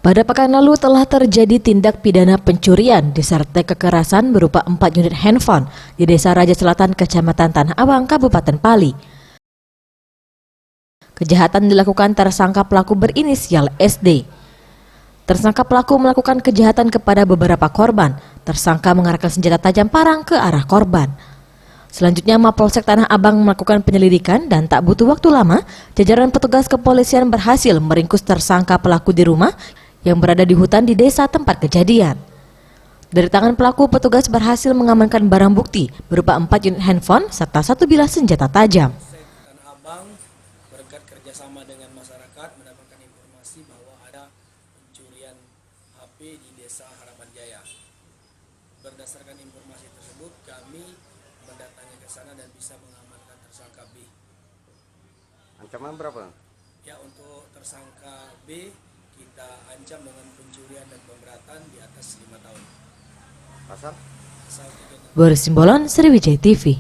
Pada pekan lalu telah terjadi tindak pidana pencurian disertai kekerasan berupa 4 unit handphone di Desa Raja Selatan, Kecamatan Tanah Abang, Kabupaten Pali. Kejahatan dilakukan tersangka pelaku berinisial SD. Tersangka pelaku melakukan kejahatan kepada beberapa korban. Tersangka mengarahkan senjata tajam parang ke arah korban. Selanjutnya Mapolsek Tanah Abang melakukan penyelidikan dan tak butuh waktu lama, jajaran petugas kepolisian berhasil meringkus tersangka pelaku di rumah yang berada di hutan di desa tempat kejadian. Dari tangan pelaku, petugas berhasil mengamankan barang bukti berupa 4 unit handphone serta 1 bilah senjata tajam. Tanah Abang berkat kerjasama dengan masyarakat mendapatkan informasi bahwa ada pencurian HP di Desa Harapan Jaya. Berdasarkan informasi tersebut, kami mendatangi ke sana dan bisa mengamankan tersangka B. Ancaman berapa? Ya, untuk tersangka B kita ancam dengan pencurian dan pemberatan di atas 5 tahun. Pasal? Pasal 3. Boris Simbolon, Sriwijaya TV.